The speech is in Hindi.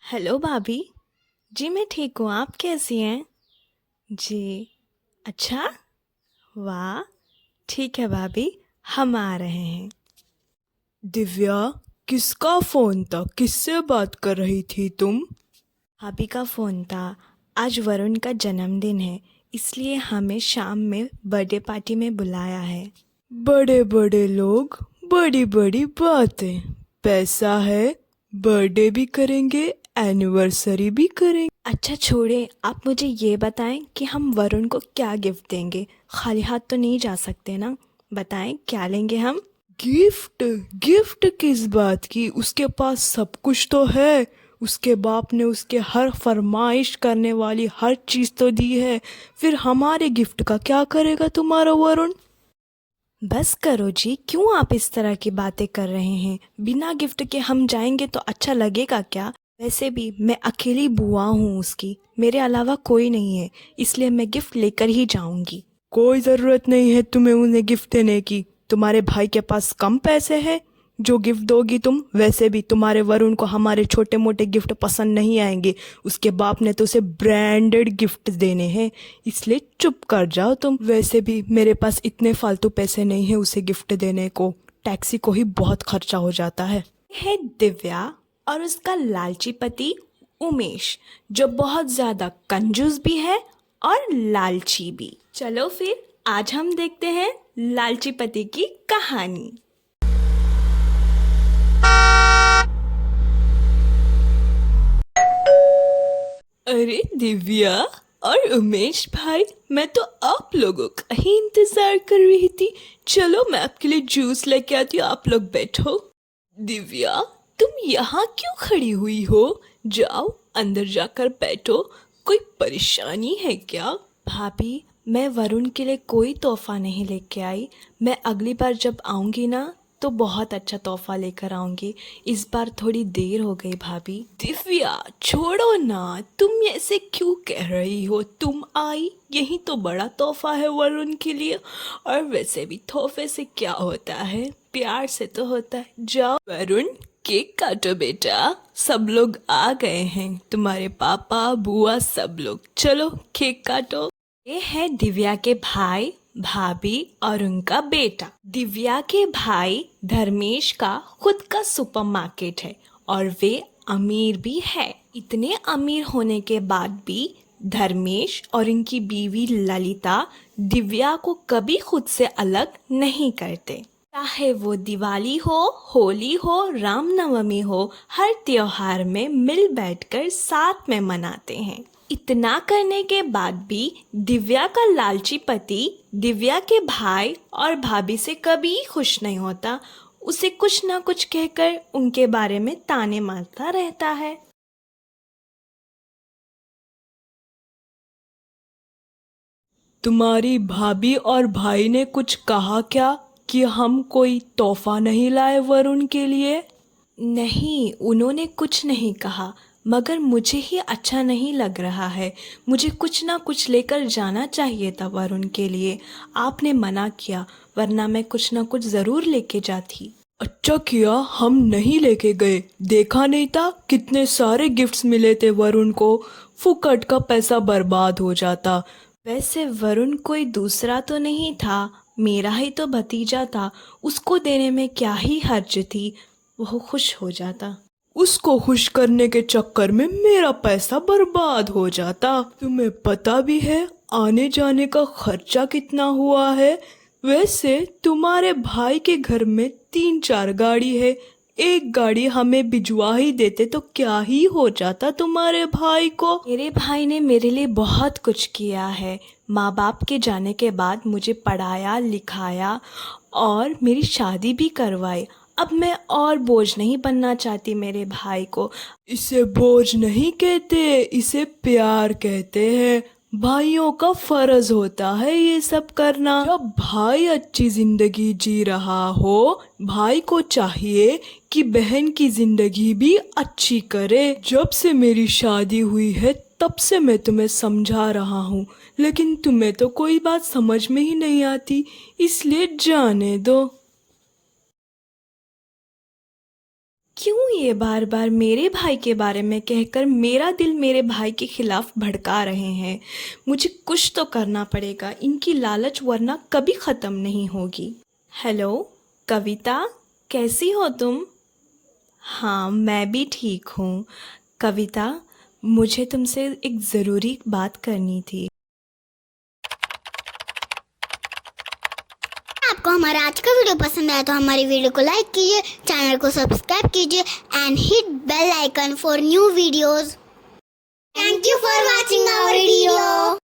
हेलो भाभी जी। मैं ठीक हूँ, आप कैसी हैं जी? अच्छा, वाह, ठीक है भाभी, हम आ रहे हैं। दिव्या, किसका फोन था? किससे बात कर रही थी तुम? भाभी का फ़ोन था। आज वरुण का जन्मदिन है, इसलिए हमें शाम में बर्थडे पार्टी में बुलाया है। बड़े बड़े लोग, बड़ी बड़ी बातें। पैसा है, बर्थडे भी करेंगे, एनिवर्सरी भी करेंगे। अच्छा छोड़े, आप मुझे ये बताएं कि हम वरुण को क्या गिफ्ट देंगे। खाली हाथ तो नहीं जा सकते ना, बताएं क्या लेंगे हम। गिफ्ट? गिफ्ट किस बात की? उसके पास सब कुछ तो है। उसके बाप ने उसके हर फरमाइश करने वाली हर चीज तो दी है। फिर हमारे गिफ्ट का क्या करेगा तुम्हारा वरुण? बस करो जी, क्यों आप इस तरह की बातें कर रहे हैं? बिना गिफ्ट के हम जाएंगे तो अच्छा लगेगा क्या? वैसे भी मैं अकेली बुआ हूँ उसकी, मेरे अलावा कोई नहीं है, इसलिए मैं गिफ्ट लेकर ही जाऊंगी। कोई जरूरत नहीं है तुम्हें उन्हें गिफ्ट देने की। तुम्हारे भाई के पास कम पैसे हैं जो गिफ्ट दोगी तुम। वैसे भी तुम्हारे वरुण को हमारे छोटे मोटे गिफ्ट पसंद नहीं आएंगे। उसके बाप ने तो उसे ब्रांडेड गिफ्ट देने हैं, इसलिए चुप कर जाओ तुम। वैसे भी मेरे पास इतने फालतू पैसे नहीं है उसे गिफ्ट देने को। टैक्सी को ही बहुत खर्चा हो जाता है। है दिव्या और उसका लालची पति उमेश, जो बहुत ज्यादा कंजूस भी है और लालची भी। चलो फिर आज हम देखते हैं लालची पति की कहानी। अरे दिव्या और उमेश भाई, मैं तो आप लोगों का ही इंतजार कर रही थी। चलो मैं आपके लिए जूस लेके आती हूँ, आप लोग बैठो। दिव्या, तुम यहाँ क्यों खड़ी हुई हो? जाओ अंदर जाकर बैठो। कोई परेशानी है क्या? भाभी, मैं वरुण के लिए कोई तोहफा नहीं लेके आई। मैं अगली बार जब आऊंगी ना तो बहुत अच्छा तोहफा लेकर आऊंगी। इस बार थोड़ी देर हो गई भाभी। दिव्या छोड़ो ना, तुम ऐसे क्यों कह रही हो? तुम आई, यही तो बड़ा तोहफा है वरुण के लिए। और वैसे भी तोहफे से क्या होता है, प्यार से तो होता है। जाओ वरुण, केक काटो बेटा। सब लोग आ गए हैं, तुम्हारे पापा बुआ सब लोग। चलो केक काटो। ये है दिव्या के भाई, भाभी और उनका बेटा। दिव्या के भाई धर्मेश का खुद का सुपरमार्केट है और वे अमीर भी है। इतने अमीर होने के बाद भी धर्मेश और इनकी बीवी ललिता दिव्या को कभी खुद से अलग नहीं करते। चाहे वो दिवाली हो, होली हो, रामनवमी हो, हर त्योहार में मिल बैठकर साथ में मनाते हैं। इतना करने के बाद भी दिव्या का लालची पति दिव्या के भाई और भाभी से कभी खुश नहीं होता। उसे कुछ ना कुछ कहकर उनके बारे में ताने मारता रहता है। तुम्हारी भाभी और भाई ने कुछ कहा क्या कि हम कोई तोहफा नहीं लाए वरुण के लिए? नहीं, उन्होंने कुछ नहीं कहा, मगर मुझे ही अच्छा नहीं लग रहा है। मुझे कुछ ना कुछ लेकर जाना चाहिए था वरुण के लिए। आपने मना किया, वरना मैं कुछ ना कुछ ज़रूर लेके जाती। अच्छा किया हम नहीं लेके गए। देखा नहीं था कितने सारे गिफ्ट्स मिले थे वरुण को। फुकट का पैसा बर्बाद हो जाता। वैसे वरुण कोई दूसरा तो नहीं था, मेरा ही तो भतीजा था। उसको देने में क्या ही हर्ज थी, वो खुश हो जाता। उसको खुश करने के चक्कर में मेरा पैसा बर्बाद हो जाता। तुम्हें पता भी है आने जाने का खर्चा कितना हुआ है। वैसे तुम्हारे भाई के घर में 3-4 गाड़ी है। एक गाड़ी हमें भिजवा ही देते तो क्या ही हो जाता तुम्हारे भाई को। मेरे भाई ने मेरे लिए बहुत कुछ किया है। माँ बाप के जाने के बाद मुझे पढ़ाया लिखाया और मेरी शादी भी करवाई। अब मैं और बोझ नहीं बनना चाहती मेरे भाई को। इसे बोझ नहीं कहते, इसे प्यार कहते हैं। भाइयों का फर्ज होता है ये सब करना। जब भाई अच्छी जिंदगी जी रहा हो, भाई को चाहिए कि बहन की जिंदगी भी अच्छी करे। जब से मेरी शादी हुई है तब से मैं तुम्हें समझा रहा हूँ, लेकिन तुम्हें तो कोई बात समझ में ही नहीं आती, इसलिए जाने दो। क्यों ये बार बार मेरे भाई के बारे में कहकर मेरा दिल मेरे भाई के खिलाफ भड़का रहे हैं। मुझे कुछ तो करना पड़ेगा, इनकी लालच वरना कभी ख़त्म नहीं होगी। हेलो कविता, कैसी हो तुम? हाँ मैं भी ठीक हूँ। कविता, मुझे तुमसे एक ज़रूरी बात करनी थी। आपको हमारा आज का वीडियो पसंद आया तो हमारी वीडियो को लाइक कीजिए, चैनल को सब्सक्राइब कीजिए and hit bell icon for new videos. Thank you for watching our video.